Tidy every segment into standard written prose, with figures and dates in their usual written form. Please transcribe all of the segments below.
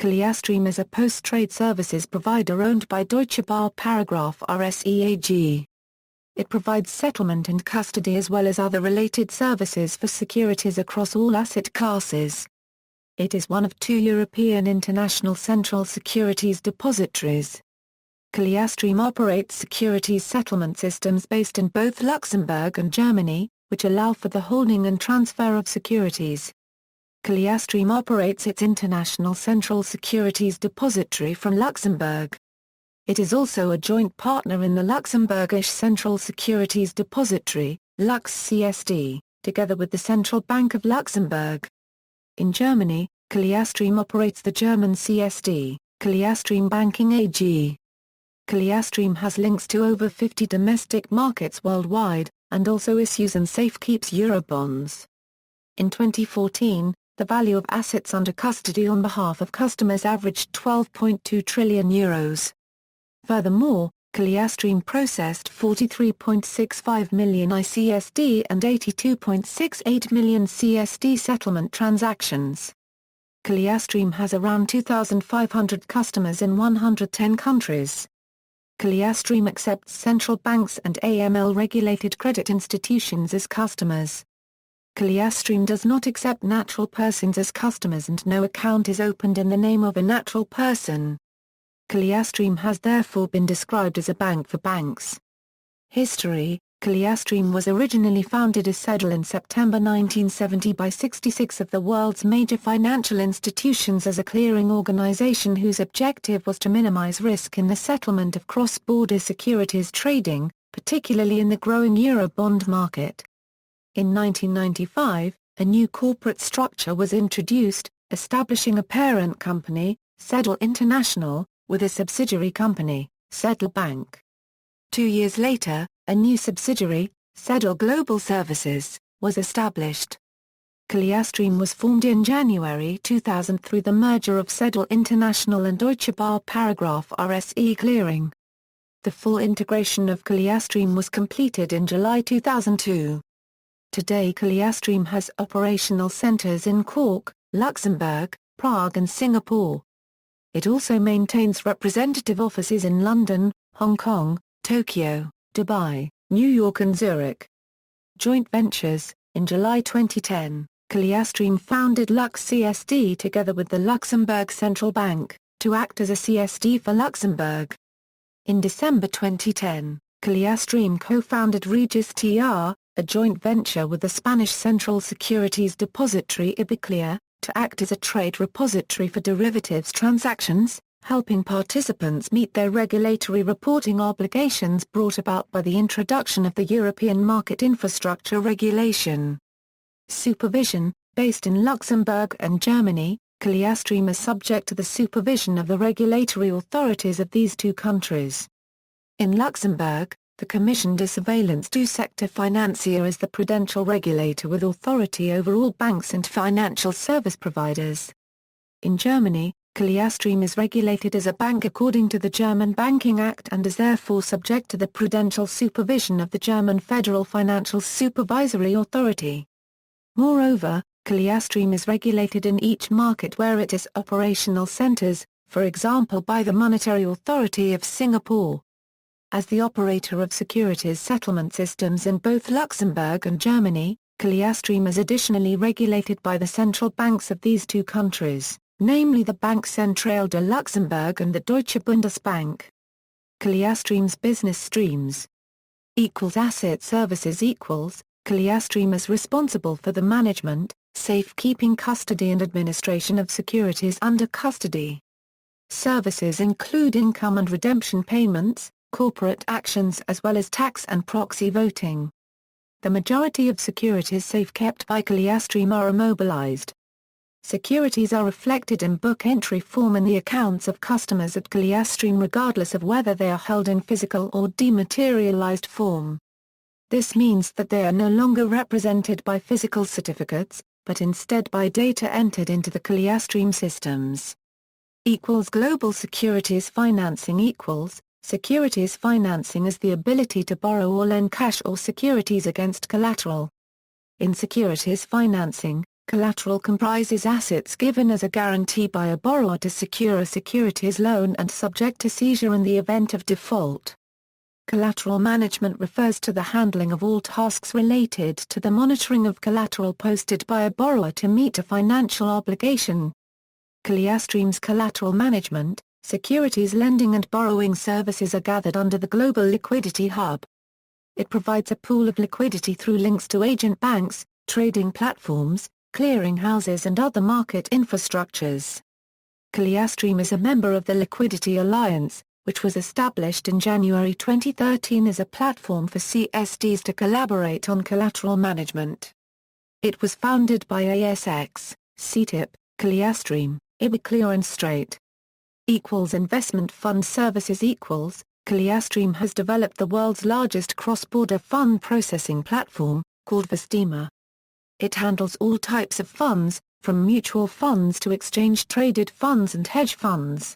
Clearstream is a post-trade services provider owned by Deutsche Börse AG. It provides settlement and custody as well as other related services for securities across all asset classes. It is one of 2 European international central securities depositories. Clearstream operates securities settlement systems based in both Luxembourg and Germany, which allow for the holding and transfer of securities. Clearstream operates its international central securities depository from Luxembourg. It is also a joint partner in the Luxembourgish Central Securities Depository, Lux CSD, together with the Central Bank of Luxembourg. In Germany, Clearstream operates the German CSD, Clearstream Banking AG. Clearstream has links to over 50 domestic markets worldwide, and also issues and safekeeps Eurobonds. In 2014, the value of assets under custody on behalf of customers averaged €12.2 trillion. Furthermore, Clearstream processed 43.65 million ICSD and 82.68 million CSD settlement transactions. Clearstream has around 2,500 customers in 110 countries. Clearstream accepts central banks and AML-regulated credit institutions as customers. Clearstream does not accept natural persons as customers and no account is opened in the name of a natural person. Clearstream has therefore been described as a bank for banks. History: Clearstream was originally founded as CEDL in September 1970 by 66 of the world's major financial institutions as a clearing organization whose objective was to minimize risk in the settlement of cross-border securities trading, particularly in the growing Eurobond market. In 1995, a new corporate structure was introduced, establishing a parent company, CEDL International, with a subsidiary company, CEDL Bank. 2 years later, a new subsidiary, CEDL Global Services, was established. Clearstream was formed in January 2000 through the merger of CEDL International and Deutsche Börse Clearing. The full integration of Clearstream was completed in July 2002. Today Clearstream has operational centers in Cork, Luxembourg, Prague and Singapore. It also maintains representative offices in London, Hong Kong, Tokyo, Dubai, New York and Zurich. Joint ventures: in July 2010, Clearstream founded Lux CSD together with the Luxembourg Central Bank, to act as a CSD for Luxembourg. In December 2010, Clearstream co-founded Regis TR, a joint venture with the Spanish Central Securities Depository Ibiclear, to act as a trade repository for derivatives transactions, helping participants meet their regulatory reporting obligations brought about by the introduction of the European Market Infrastructure Regulation. Supervision: based in Luxembourg and Germany, Clearstream is subject to the supervision of the regulatory authorities of these 2 countries. In Luxembourg, the Commission de Surveillance du Secteur Financier is the prudential regulator with authority over all banks and financial service providers. In Germany, Clearstream is regulated as a bank according to the German Banking Act and is therefore subject to the prudential supervision of the German Federal Financial Supervisory Authority. Moreover, Clearstream is regulated in each market where it is operational centers, for example by the Monetary Authority of Singapore. As the operator of securities settlement systems in both Luxembourg and Germany, Clearstream is additionally regulated by the central banks of these 2 countries, namely the Banque Centrale de Luxembourg and the Deutsche Bundesbank. Clearstream's business streams: asset services Clearstream is responsible for the management, safekeeping, custody and administration of securities under custody. Services include income and redemption payments, corporate actions as well as tax and proxy voting. The majority of securities safe-kept by Clearstream are immobilized. Securities are reflected in book entry form in the accounts of customers at Clearstream regardless of whether they are held in physical or dematerialized form. This means that they are no longer represented by physical certificates, but instead by data entered into the Clearstream systems. Global securities financing Securities financing is the ability to borrow or lend cash or securities against collateral. In securities financing, Collateral comprises assets given as a guarantee by a borrower to secure a securities loan and subject to seizure in the event of default. Collateral management refers to the handling of all tasks related to the monitoring of collateral posted by a borrower to meet a financial obligation. Clearstream's collateral management, securities lending and borrowing services are gathered under the Global Liquidity Hub. It provides a pool of liquidity through links to agent banks, trading platforms, clearing houses and other market infrastructures. Clearstream is a member of the Liquidity Alliance, which was established in January 2013 as a platform for CSDs to collaborate on collateral management. It was founded by ASX, CTIP, Clearstream, IBI and Straight. Investment fund services Clearstream has developed the world's largest cross-border fund processing platform, called Vestima. It handles all types of funds, from mutual funds to exchange-traded funds and hedge funds.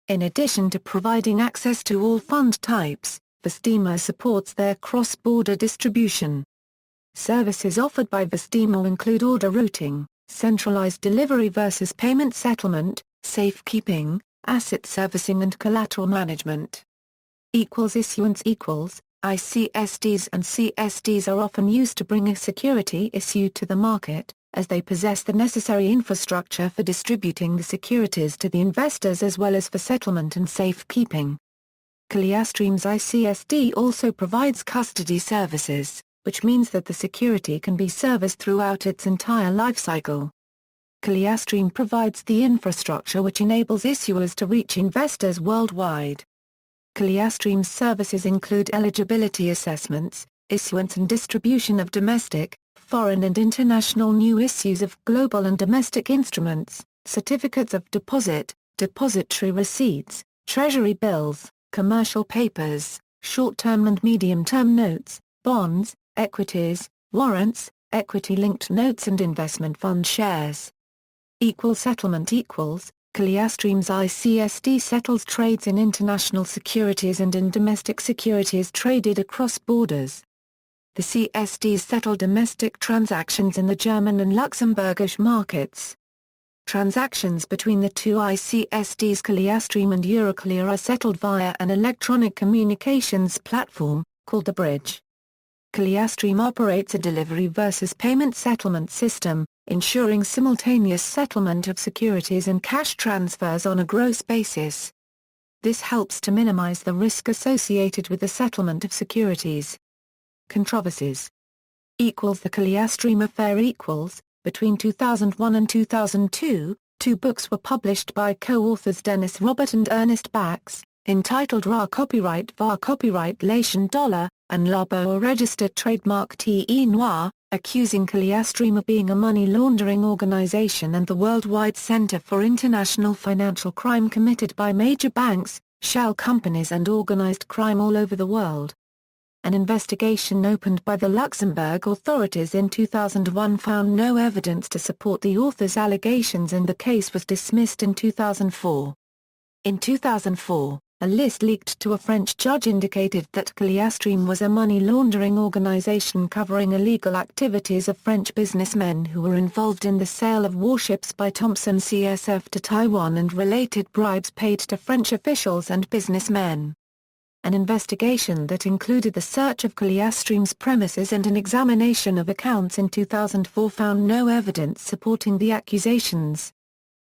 In addition to providing access to all fund types, Vestima supports their cross-border distribution. Services offered by Vestima include order routing, centralized delivery versus payment settlement, safekeeping, asset servicing and collateral management. Issuance ICSDs and CSDs are often used to bring a security issued to the market, as they possess the necessary infrastructure for distributing the securities to the investors as well as for settlement and safekeeping. Clearstream's ICSD also provides custody services, which means that the security can be serviced throughout its entire lifecycle. Clearstream provides the infrastructure which enables issuers to reach investors worldwide. Clearstream's services include eligibility assessments, issuance and distribution of domestic, foreign and international new issues of global and domestic instruments, certificates of deposit, depository receipts, treasury bills, commercial papers, short-term and medium-term notes, bonds, equities, warrants, equity-linked notes and investment fund shares. Settlement Clearstream's ICSD settles trades in international securities and in domestic securities traded across borders. The CSDs settle domestic transactions in the German and Luxembourgish markets. Transactions between the two ICSDs Clearstream and Euroclear are settled via an electronic communications platform, called the Bridge. Clearstream operates a delivery versus payment settlement system, ensuring simultaneous settlement of securities and cash transfers on a gross basis. This helps to minimize the risk associated with the settlement of securities. Controversies. The Clearstream affair Between 2001 and 2002, two books were published by co-authors Dennis Robert and Ernest Bax, entitled Ra Copyright var Copyright $, and Labo a registered trademark Te Noir, accusing Clearstream of being a money laundering organization and the worldwide center for international financial crime committed by major banks, shell companies and organized crime all over the world. An investigation opened by the Luxembourg authorities in 2001 found no evidence to support the authors' allegations and the case was dismissed in 2004. In 2004, a list leaked to a French judge indicated that Clearstream was a money laundering organization covering illegal activities of French businessmen who were involved in the sale of warships by Thompson CSF to Taiwan and related bribes paid to French officials and businessmen. An investigation that included the search of Clearstream's premises and an examination of accounts in 2004 found no evidence supporting the accusations.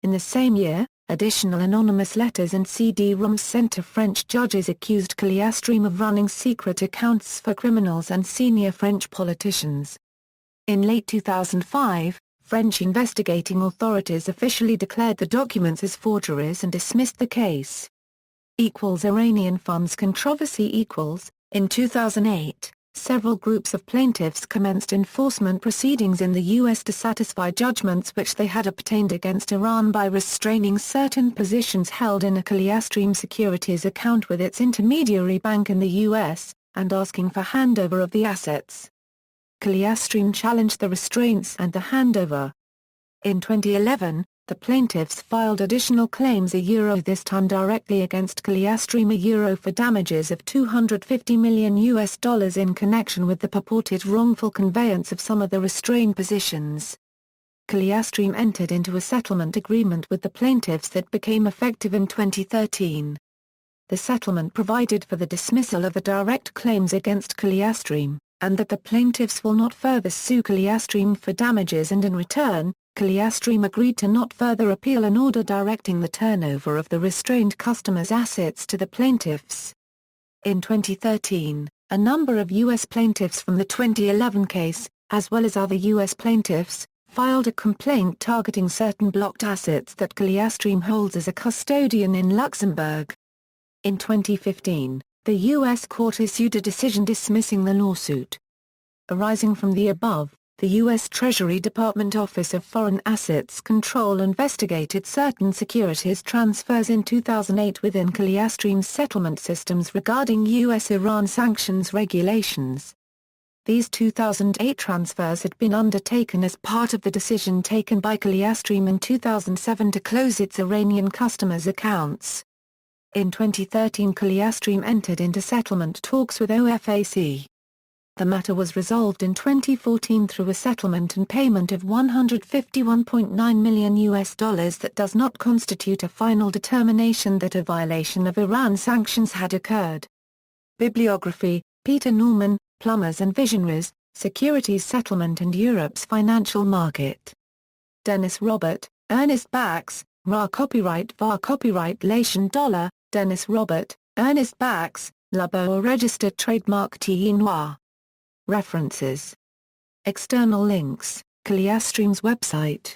In the same year, additional anonymous letters and CD-ROMs sent to French judges accused Clearstream of running secret accounts for criminals and senior French politicians. In late 2005, French investigating authorities officially declared the documents as forgeries and dismissed the case. Iranian funds controversy In 2008, several groups of plaintiffs commenced enforcement proceedings in the U.S. to satisfy judgments which they had obtained against Iran by restraining certain positions held in a Clearstream securities account with its intermediary bank in the U.S., and asking for handover of the assets. Clearstream challenged the restraints and the handover. In 2011, the plaintiffs filed additional claims this time directly against Clearstream for damages of $250 million in connection with the purported wrongful conveyance of some of the restrained positions. Clearstream entered into a settlement agreement with the plaintiffs that became effective in 2013. The settlement provided for the dismissal of the direct claims against Clearstream, and that the plaintiffs will not further sue Clearstream for damages, and in return, Clearstream agreed to not further appeal an order directing the turnover of the restrained customers' assets to the plaintiffs. In 2013, a number of U.S. plaintiffs from the 2011 case, as well as other U.S. plaintiffs, filed a complaint targeting certain blocked assets that Clearstream holds as a custodian in Luxembourg. In 2015, the U.S. court issued a decision dismissing the lawsuit. Arising from the above, the U.S. Treasury Department Office of Foreign Assets Control investigated certain securities transfers in 2008 within Clearstream's settlement systems regarding U.S.-Iran sanctions regulations. These 2008 transfers had been undertaken as part of the decision taken by Clearstream in 2007 to close its Iranian customers' accounts. In 2013, Clearstream entered into settlement talks with OFAC. The matter was resolved in 2014 through a settlement and payment of $151.9 million that does not constitute a final determination that a violation of Iran sanctions had occurred. Bibliography: Peter Norman, Plumbers and Visionaries, Securities Settlement and Europe's Financial Market. Dennis Robert, Ernest Bax, RA Copyright VAR Copyright Lation $, Dennis Robert, Ernest Bax, Labo Registered Trademark TE Noir. References. External links: Clearstream's website.